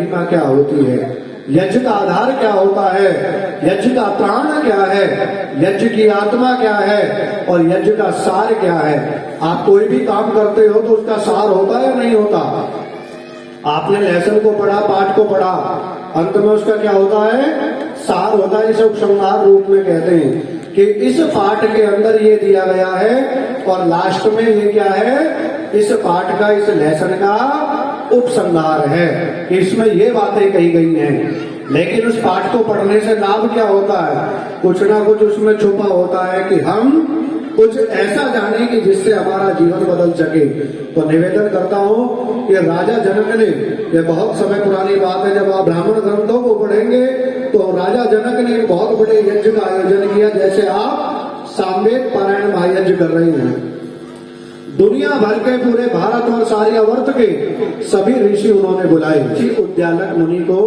गरिमा क्या होती है, यज्ञ का आधार क्या होता है, यज्ञ का प्राण क्या है, यज्ञ की आत्मा क्या है और यज्ञ का सार क्या है। आप कोई भी काम करते हो तो उसका सार होता है या नहीं होता। आपने लेसन को पढ़ा, पाठ को पढ़ा, अंत में उसका क्या होता है, सार होता है। इसे उपसंहार रूप में कहते हैं कि इस पाठ के अंदर ये दिया गया है और लास्ट में ये क्या है, इस पाठ का, इस लेसन का उपसंहार है, इसमें ये बातें कही गई हैं। लेकिन उस पाठ को पढ़ने से लाभ क्या होता है, कुछ ना कुछ उसमें छुपा होता है कि हम कुछ ऐसा जाने कि जिससे हमारा जीवन बदल सके। तो निवेदन करता हूं कि राजा जनक ने, ये बहुत समय पुरानी बात है, जब आप ब्राह्मण ग्रंथों को पढ़ेंगे तो राजा जनक ने एक बहुत बड़े यज्ञ का आयोजन किया, जैसे आप सामवेद पारायण महायज्ञ कर रहे हैं। दुनिया भर के पूरे भारत और सारी आवर्त के सभी ऋषि उन्होंने बुलाए, उद्यालक मुनि को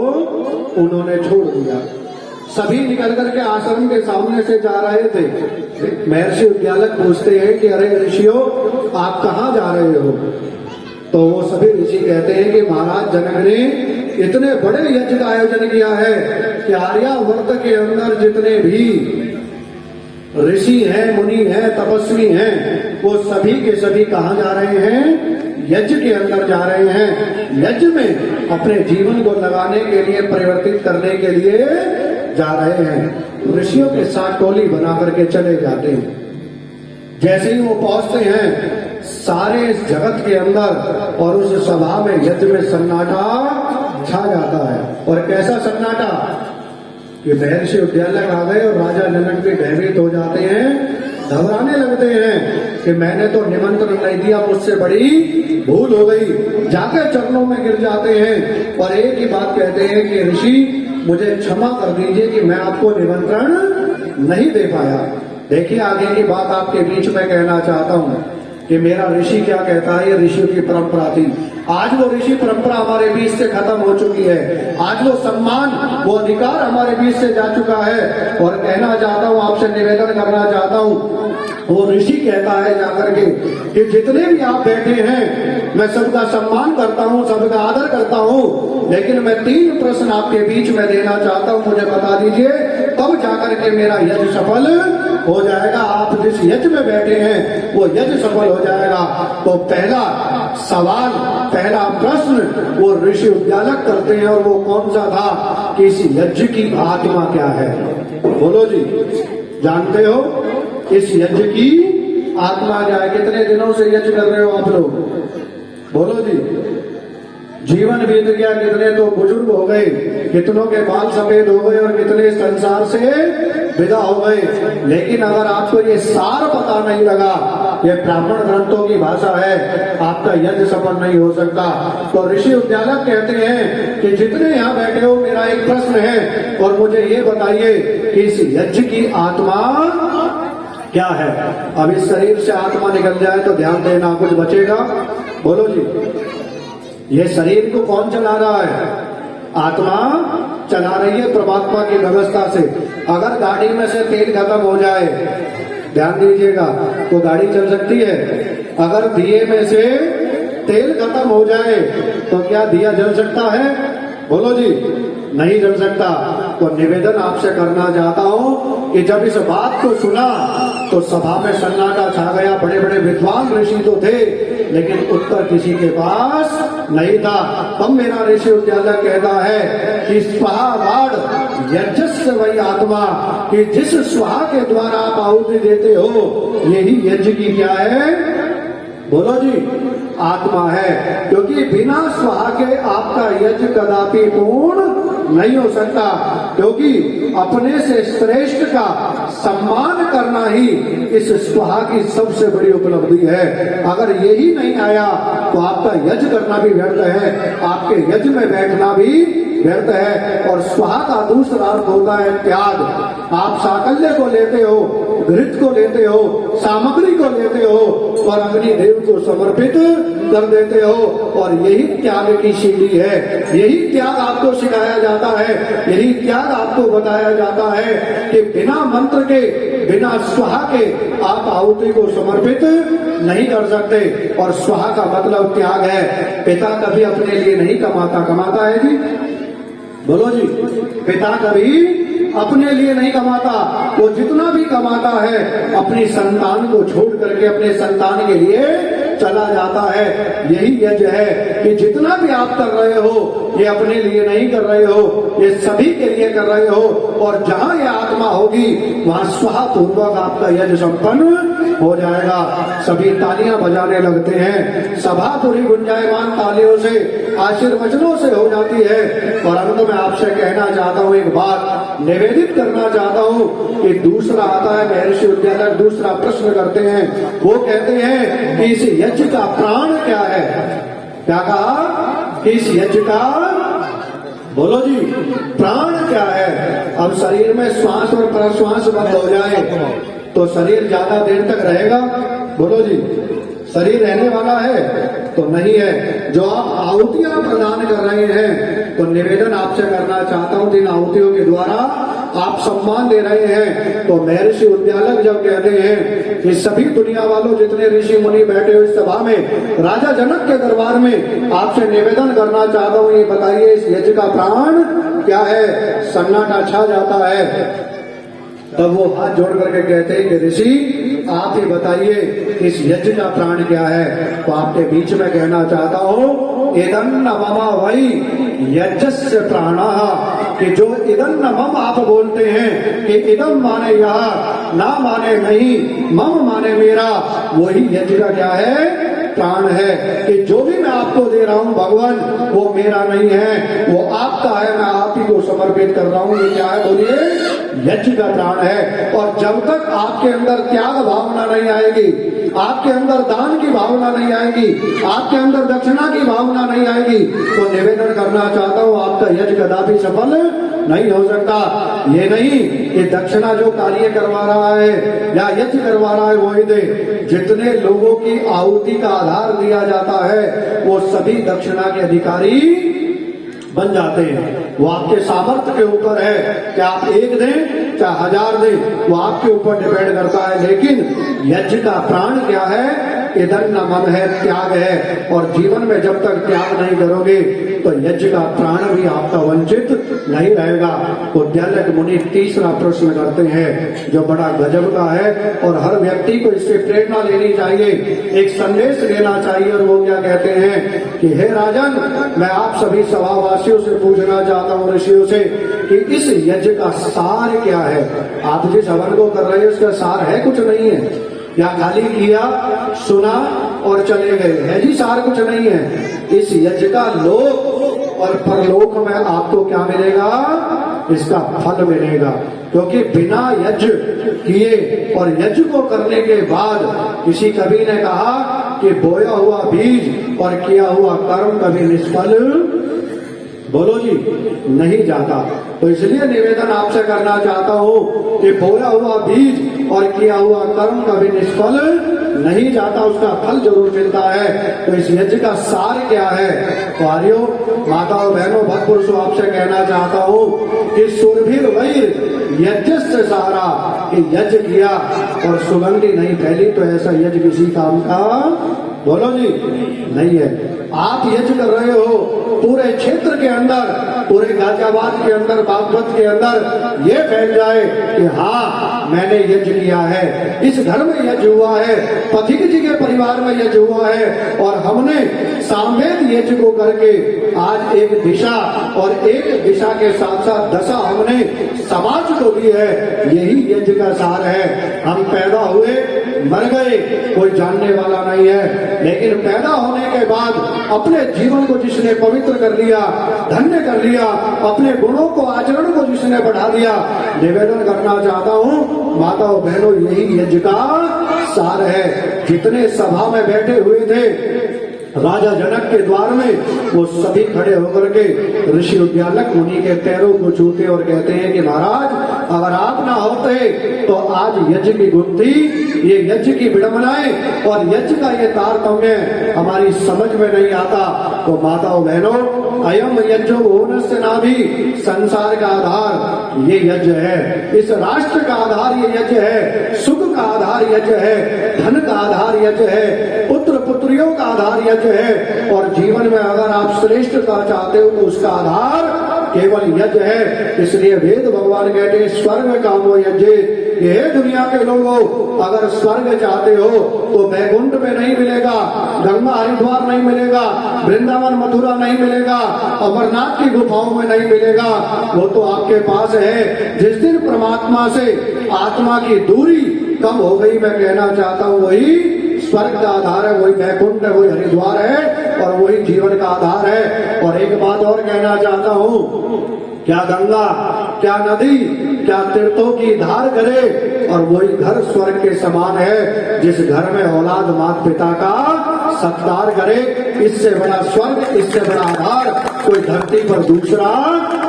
उन्होंने छोड़ दिया। सभी निकल करके आश्रम के सामने से जा रहे थे। महर्षि उद्यालक पूछते हैं कि अरे ऋषियों, आप कहाँ जा रहे हो। तो वो सभी ऋषि कहते हैं कि महाराज जनक ने इतने बड़े यज्ञ का आयोजन किया है कि आर्यावर्त के अंदर जितने भी ऋषि हैं, मुनि हैं, तपस्वी हैं, वो सभी के सभी कहाँ जा रहे हैं, यज्ञ के अंदर जा रहे हैं। यज्ञ में अपने जीवन को लगाने के लिए, परिवर्तित करने के लिए जा रहे हैं। ऋषियों के साथ टोली बना करके चले जाते हैं। जैसे ही वो पहुंचते हैं, सारे जगत के अंदर और उस सभा में, यज्ञ में सन्नाटा छा जाता है। और कैसा सन्नाटा कि महर्षि उद्यालक आ गए और राजा जनक भी भयभीत हो जाते हैं, घबराने लगते हैं कि मैंने तो निमंत्रण नहीं दिया, मुझसे बड़ी भूल हो गई। जाकर चरणों में गिर जाते हैं और एक ही बात कहते हैं कि ऋषि, मुझे क्षमा कर दीजिए कि मैं आपको निमंत्रण नहीं दे पाया। देखिए आगे की बात आपके बीच में कहना चाहता हूं कि मेरा ऋषि क्या कहता है, ये ऋषियों की परंपरा थी। आज वो ऋषि परंपरा हमारे बीच से खत्म हो चुकी है। आज वो सम्मान, वो अधिकार हमारे बीच से जा चुका है। और कहना चाहता हूँ, आपसे निवेदन करना चाहता हूँ, वो ऋषि कहता है जाकर के कि जितने भी आप बैठे हैं, मैं सबका सम्मान करता हूँ, सबका आदर करता हूँ, लेकिन मैं 3 प्रश्न आपके बीच में देना चाहता हूँ, मुझे बता दीजिए, तब जाकर के मेरा यज्ञ सफल हो जाएगा। आप जिस यज्ञ में बैठे हैं वो यज्ञ सफल हो जाएगा। तो पहला सवाल, पहला प्रश्न वो ऋषि उद्यालक करते हैं, और वो कौन सा था कि इस यज्ञ की आत्मा क्या है। बोलो जी, जानते हो इस यज्ञ की आत्मा क्या है। कितने दिनों से यज्ञ कर रहे हो आप लोग, बोलो जी। जीवन बीत गया, कितने तो बुजुर्ग हो गए, कितनों के बाल सफेद हो गए और कितने संसार से विदा हो गए। लेकिन अगर आपको ये सार पता नहीं लगा, ये ब्राह्मण ग्रंथों की भाषा है, आपका यज्ञ सफल नहीं हो सकता। तो ऋषि उद्यालक कहते हैं कि जितने यहाँ बैठे हो, मेरा एक प्रश्न है और मुझे ये बताइए कि इस यज्ञ की आत्मा क्या है। अब इस शरीर से आत्मा निकल जाए तो ध्यान देना, कुछ बचेगा। बोलो जी, ये शरीर को कौन चला रहा है, आत्मा चला रही है परमात्मा की व्यवस्था से। अगर गाड़ी में से तेल खत्म हो जाए, ध्यान दीजिएगा, तो गाड़ी चल सकती है। अगर दिए में से तेल खत्म हो जाए तो क्या दिया जल सकता है, बोलो जी, नहीं जल सकता। तो निवेदन आपसे करना चाहता हूं कि जब इस बात को सुना तो सभा में सन्नाटा छा गया। बड़े बड़े विद्वान ऋषि तो थे, लेकिन उत्तर किसी के पास नहीं था। तब मेरा ऋषि उद्यालक कहता है कि स्वाहावाड़ यज्ञस्य वही आत्मा, कि जिस स्वाहा के द्वारा आप आहुति देते हो, यही यज्ञ की क्या है, बोलो जी, आत्मा है। क्योंकि बिना स्वाहा के आपका यज्ञ कदापि पूर्ण नहीं हो सकता, क्योंकि अपने से श्रेष्ठ का सम्मान करना ही इस स्वाहा की सबसे बड़ी उपलब्धि है। अगर यही नहीं आया तो आपका यज्ञ करना भी व्यर्थ है, आपके यज्ञ में बैठना भी व्यर्थ है। और स्वाहा का दूसरा अर्थ होता है त्याग। आप साकल्य को लेते हो, घृत को लेते हो, सामग्री को लेते हो और अग्निदेव को समर्पित कर देते हो, और यही त्याग की सीढ़ी है। यही त्याग आपको सिखाया जाता है, यही त्याग आपको बताया जाता है कि बिना मंत्र के बिना स्वाहा के आप आहुति को समर्पित नहीं कर सकते। और स्वाहा का मतलब त्याग है। पिता कभी अपने लिए नहीं कमाता, कमाता है जी? बोलो जी। पिता कभी अपने लिए नहीं कमाता, वो जितना भी कमाता है अपनी संतान को छोड़ करके अपने संतान के लिए चला जाता है। यही यज्ञ है कि जितना भी आप कर रहे हो ये अपने लिए नहीं कर रहे हो, ये सभी के लिए कर रहे हो। और जहां ये आत्मा होगी वहां स्वाहा पूर्वक आपका यज्ञ संपन्न हो जाएगा। सभी तालियां बजाने लगते हैं, सभा पूरी गुंजायमान तालियों से, आशीर्वचनों से हो जाती है। और अंत में आपसे कहना चाहता हूं, एक बात निवेदित करना चाहता हूं कि दूसरा आता है महर्षि उद्यालक, दूसरा प्रश्न करते हैं। वो कहते हैं कि इस यज्ञ का प्राण क्या है? क्या कहा? कि इस यज्ञ का, बोलो जी, प्राण क्या है? अब शरीर में श्वास और प्रश्वास बंद हो जाए तो शरीर ज्यादा देर तक रहेगा? बोलो जी, शरीर रहने वाला है? तो नहीं है। जो आप आहुतियां प्रदान कर रहे हैं तो निवेदन आपसे करना चाहता हूं, जिन आहुतियों के द्वारा आप सम्मान दे रहे हैं, तो महर्षि उद्यालक जब कहते हैं कि सभी दुनिया वालों जितने ऋषि मुनि बैठे हुए इस सभा में, राजा जनक के दरबार में आपसे निवेदन करना चाहता हूं, ये बताइए इस यज्ञ का प्राण क्या है? सन्नाटा छा जाता है। तब वो हाथ जोड़ करके कहते हैं कि ऋषि आप ही बताइए इस यज्ञ का प्राण क्या है? तो आपके बीच में कहना चाहता हूं, इदन्न मम वही यज्ञस्य प्राणः, कि जो इदन्न मम आप बोलते हैं कि इदम माने यह, ना माने नहीं, मम माने मेरा, वही यज्ञ का क्या है? प्राण है। कि जो भी मैं आपको दे रहा हूं भगवान, वो मेरा नहीं है, वो आपका है, मैं आप ही को समर्पित कर रहा हूं। ये क्या है? बोलिए, यज्ञ का प्राण है। और जब तक आपके अंदर त्याग भावना नहीं आएगी, आपके अंदर दान की भावना नहीं आएगी, आपके अंदर दक्षिणा की भावना नहीं आएगी, तो निवेदन करना चाहता हूं आपका यज्ञ कदापि सफल नहीं हो सकता। ये नहीं कि दक्षिणा जो कार्य करवा रहा है या यज्ञ करवा रहा है वो ही दे। जितने लोगों की आहुति का आधार दिया जाता है वो सभी दक्षिणा के अधिकारी बन जाते हैं। वो आपके सामर्थ्य के ऊपर है कि आप 1 दें चाहे 1000 दें, वो आपके ऊपर डिपेंड करता है। लेकिन यज्ञ का प्राण क्या है? इदन्न मन है, त्याग है। और जीवन में जब तक त्याग नहीं करोगे तो यज्ञ का प्राण भी आपका वंचित नहीं रहेगा। उद्यालक मुनि तीसरा प्रश्न करते हैं जो बड़ा गजब का है और हर व्यक्ति को इससे प्रेरणा लेनी चाहिए, एक संदेश लेना चाहिए। और वो क्या कहते हैं कि हे राजन, मैं आप सभी सभावासियों से पूछना चाहता हूँ, ऋषियों से, कि इस यज्ञ का सार क्या है? आप जिस हवन को कर रहे हैं उसका सार है? कुछ नहीं है, या खाली किया, सुना और चले गए, है जी? सार कुछ नहीं है। इस यज्ञ का लोक और परलोक में आपको क्या मिलेगा? इसका फल मिलेगा। क्योंकि बिना यज्ञ किए और यज्ञ को करने के बाद किसी कवि ने कहा कि बोया हुआ बीज और किया हुआ कर्म कभी निष्फल, बोलो जी, नहीं जाता। तो इसलिए निवेदन आपसे करना चाहता हूं कि बोया हुआ बीज और किया हुआ कर्म कभी निष्फल नहीं जाता, उसका फल जरूर मिलता है। तो इस यज्ञ का सार क्या है? भाइयों, माताओं, बहनों, भक्त पुरुषों, आपसे कहना चाहता हूं कि सुरभिर वैर यज्ञ से सारा, कि यज्ञ किया और सुगंधी नहीं फैली तो ऐसा यज्ञ किसी काम का, बोलो जी, नहीं है। आप यज्ञ कर रहे हो पूरे क्षेत्र के अंदर, पूरे गाजियाबाद के अंदर, बागपत के अंदर ये फैल जाए कि हाँ मैंने यज्ञ किया है, इस घर में यज्ञ हुआ है, पथिक जी के परिवार में यज्ञ हुआ है, और हमने सामवेद यज्ञ को करके आज एक दिशा और एक दिशा के साथ साथ दशा हमने समाज को दी है। यही यज्ञ का सार है। हम पैदा हुए, मर गए, कोई जानने वाला नहीं है, लेकिन पैदा होने के बाद अपने जीवन को जिसने पवित्र कर लिया, धन्य कर लिया, अपने गुणों को, आचरण को जिसने बढ़ा दिया, निवेदन करना चाहता हूं माताओं, बहनों, यही यज्ञ का सार है। जितने सभा में बैठे हुए थे राजा जनक के द्वार में, वो सभी खड़े होकर के ऋषि उद्यालक मुनि के पैरों को छूते और कहते हैं कि महाराज, अगर आप ना होते तो आज यज्ञ की गुत्थी, ये यज्ञ की विडंबनाएं और यज्ञ का ये तारतम्य हमारी समझ में नहीं आता। तो माताओं, बहनों, अयम यज्ञो ओनस्य नाभि, संसार का आधार ये यज्ञ है, इस राष्ट्र का आधार ये यज्ञ है, सुख का आधार यज्ञ है, धन का आधार यज्ञ है, पुत्र पुत्रियों का आधार यज्ञ है। और जीवन में अगर आप श्रेष्ठता चाहते हो तो उसका आधार केवल यज्ञ है। इसलिए वेद भगवान कहते हैं स्वर्ग कामो यज्ञ। ये दुनिया के लोगों, अगर स्वर्ग चाहते हो तो बैकुंठ में नहीं मिलेगा, गंगा हरिद्वार नहीं मिलेगा, वृंदावन मथुरा नहीं मिलेगा, अमरनाथ की गुफाओं में नहीं मिलेगा, वो तो आपके पास है। जिस दिन परमात्मा से आत्मा की दूरी कम हो गई, मैं कहना चाहता हूँ वही स्वर्ग का आधार है, वही बैकुंठ है, वही हरिद्वार है और वही जीवन का आधार है। और एक बात और कहना चाहता हूँ, क्या गंगा, क्या नदी, क्या तीर्थों की धार करे और वही घर स्वर्ग के समान है, जिस घर में औलाद माता पिता का सत्कार करे। इससे बड़ा स्वर्ग, इससे बड़ा आधार कोई धरती पर दूसरा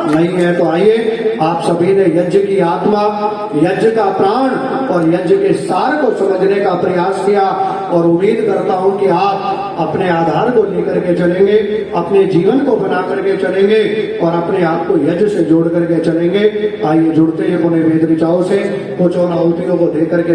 नहीं है। तो आइए आप सभी ने यज्ञ की आत्मा, यज्ञ का प्राण और यज्ञ के सार को समझने का प्रयास किया और उम्मीद करता हूं कि आप अपने आधार को लेकर के चलेंगे, अपने जीवन को बना करके चलेंगे और अपने आप को यज्ञ से जोड़ करके चलेंगे। आइए जुड़ते हैं पुण्य वेद ऋचाओं से, कुछ और आहुतियों को दे करके